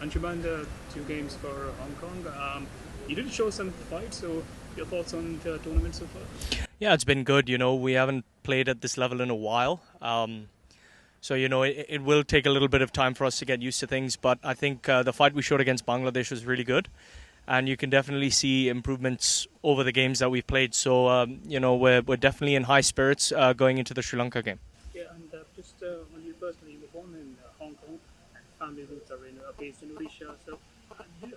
Anshuman, the 2 games for Hong Kong. You did show some fight, so your thoughts on the tournament so far? Yeah, it's been good. We haven't played at this level in a while. So, it will take a little bit of time for us to get used to things. But I think the fight we showed against Bangladesh was really good. And you can definitely see improvements over the games that we've played. So, we're definitely in high spirits going into the Sri Lanka game. Yeah, and just on you personally, you were born in Hong Kong, and family roots are based in Odisha. So,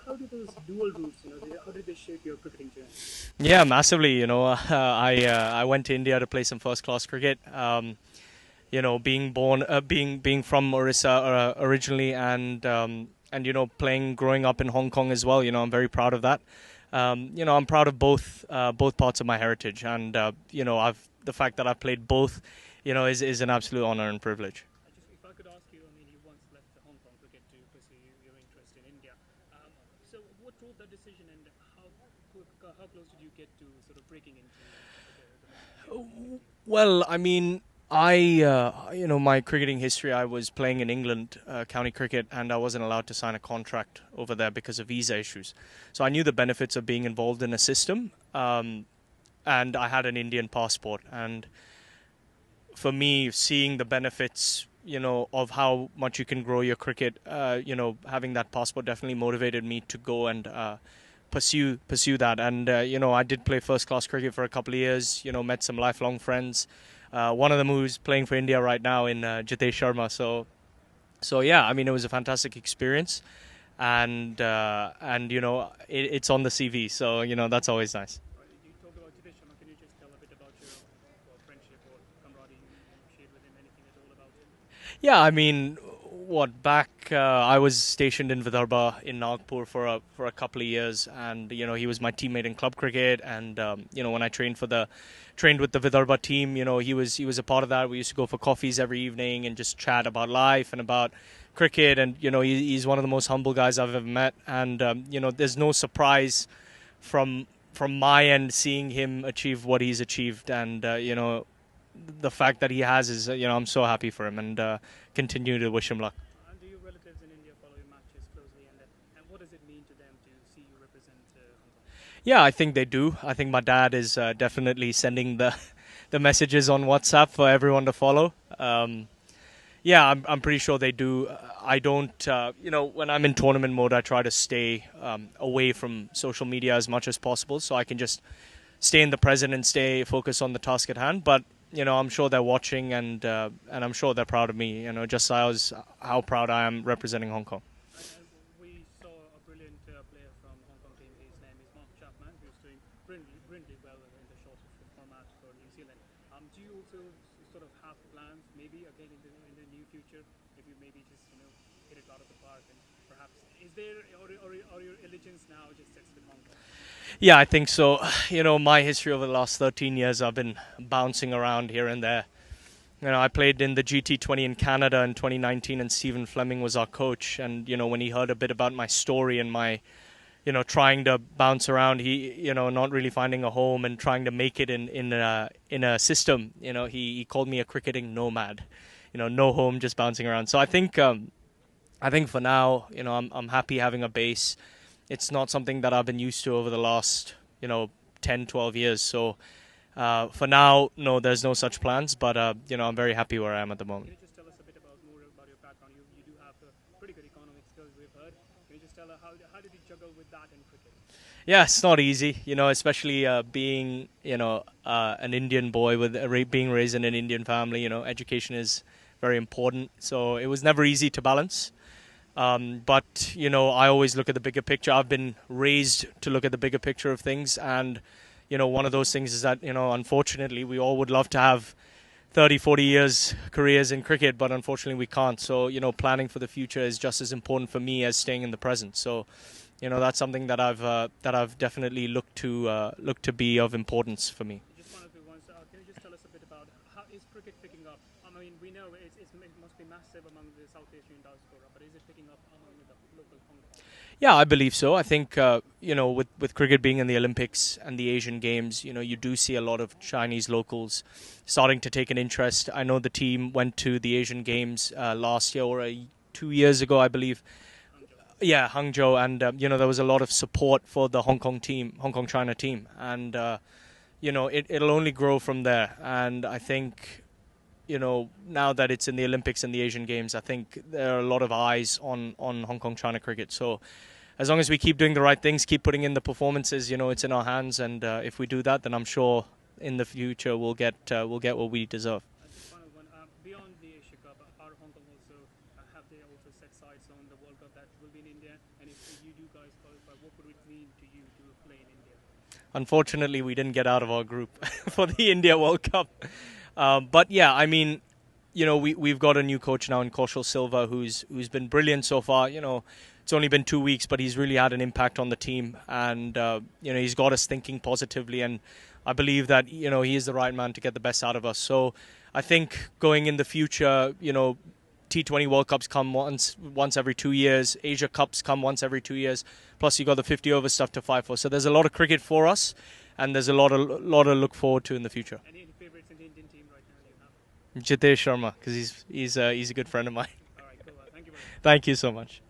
how do those dual roots, how did they shape your cricketing journey? Yeah, massively. I went to India to play some first class cricket. Being born, being from Orissa originally, and playing growing up in Hong Kong as well. I'm very proud of that. I'm proud of both parts of my heritage, and I've the fact that I've played both, is an absolute honor and privilege. If I could ask you, you once left the Hong Kong cricket to pursue your interest in India. So, what drove that decision, and how close did you get to sort of breaking into the domestic game? Well, I mean, my cricketing history, I was playing in England, county cricket, and I wasn't allowed to sign a contract over there because of visa issues. So I knew the benefits of being involved in a system, and I had an Indian passport. And for me, seeing the benefits, of how much you can grow your cricket, having that passport definitely motivated me to go and pursue that. And I did play first class cricket for a couple of years. Met some lifelong friends. One of them who's playing for India right now in Jitesh Sharma. So yeah, I mean it was a fantastic experience, and it's on the CV. So that's always nice. You talk about Jitesh Sharma. Can you just tell a bit about your friendship or camaraderie you shared with him? Anything at all about him? Yeah, I mean, what back? I was stationed in Vidarbha in Nagpur for a couple of years, and he was my teammate in club cricket, and when I trained with the Vidarbha team, he was a part of that. We used to go for coffees every evening and just chat about life and about cricket, and he's one of the most humble guys I've ever met, and there's no surprise from my end seeing him achieve what he's achieved, and the fact that he has is, I'm so happy for him, and continue to wish him luck. And do your relatives in India follow your matches closely? And what does it mean to them to see you represent Hong Kong? Yeah, I think they do. I think my dad is definitely sending the the messages on WhatsApp for everyone to follow. Yeah, I'm pretty sure they do. I don't, when I'm in tournament mode, I try to stay away from social media as much as possible so I can just stay in the present and stay focused on the task at hand. But I'm sure they're watching, and I'm sure they're proud of me. Just as how proud I am representing Hong Kong. And we saw a brilliant player from Hong Kong team. His name is Mark Chapman, who's doing brilliantly well in the short format for New Zealand. Do you also sort of have plans, maybe again in the near future, if you maybe just hit it out of the park, and perhaps is there or your allegiance now just sits with Hong Kong? Yeah, I think so. My history over the last 13 years, I've been bouncing around here and there. I played in the GT20 in Canada in 2019, and Stephen Fleming was our coach. And when he heard a bit about my story and my, trying to bounce around, he, not really finding a home and trying to make it in a system, he called me a cricketing nomad. No home, just bouncing around. So I think for now, I'm happy having a base. It's not something that I've been used to over the last 10, 12 years. So for now, no, there's no such plans. But I'm very happy where I am at the Can moment. you just tell us a bit more about your background? You do have pretty good economic skills, we've heard. Can you just tell us how did you juggle with that in cricket? Yeah, it's not easy, especially being an Indian boy with being raised in an Indian family. Education is very important. So it was never easy to balance. But I always look at the bigger picture. I've been raised to look at the bigger picture of things, and one of those things is that unfortunately, we all would love to have 30, 40 years careers in cricket, but unfortunately, we can't. So planning for the future is just as important for me as staying in the present. So that's something that I've definitely looked to be of importance for me. Just one of the ones. Can you just tell us a bit about how is cricket picking up? I mean, we know it must be massive among the South Asian diaspora, but is it picking up among the local Hong Kong? Yeah, I believe so. I think with cricket being in the Olympics and the Asian Games, you do see a lot of Chinese locals starting to take an interest. I know the team went to the Asian Games last year or 2 years ago, I believe. Yeah, Hangzhou, and there was a lot of support for the Hong Kong team, Hong Kong China team, and it'll only grow from there. And I think now that it's in the Olympics and the Asian Games, I think there are a lot of eyes on Hong Kong China cricket. So as long as we keep doing the right things, keep putting in the performances, it's in our hands. And if we do that, then I'm sure in the future we'll get what we deserve. Just final one. Beyond the Asia Cup, are Hong Kong also have they also set sights on the World Cup that will be in India? And if you do guys qualify, what would it mean to you to play in India? Unfortunately, we didn't get out of our group for the India World Cup. But yeah, I mean, we've got a new coach now in Koshal Silva who's been brilliant so far. It's only been 2 weeks, but he's really had an impact on the team, and he's got us thinking positively. And I believe that he is the right man to get the best out of us. So I think going in the future, T20 World Cups come once every 2 years. Asia Cups come once every 2 years. Plus, you got the 50 over stuff to fight for. So there's a lot of cricket for us, and there's a lot to look forward to in the future. Any favorites in the Indian team right now you have? Jitesh Sharma, because he's a good friend of mine. All right, cool. Thank you very much. Thank you so much.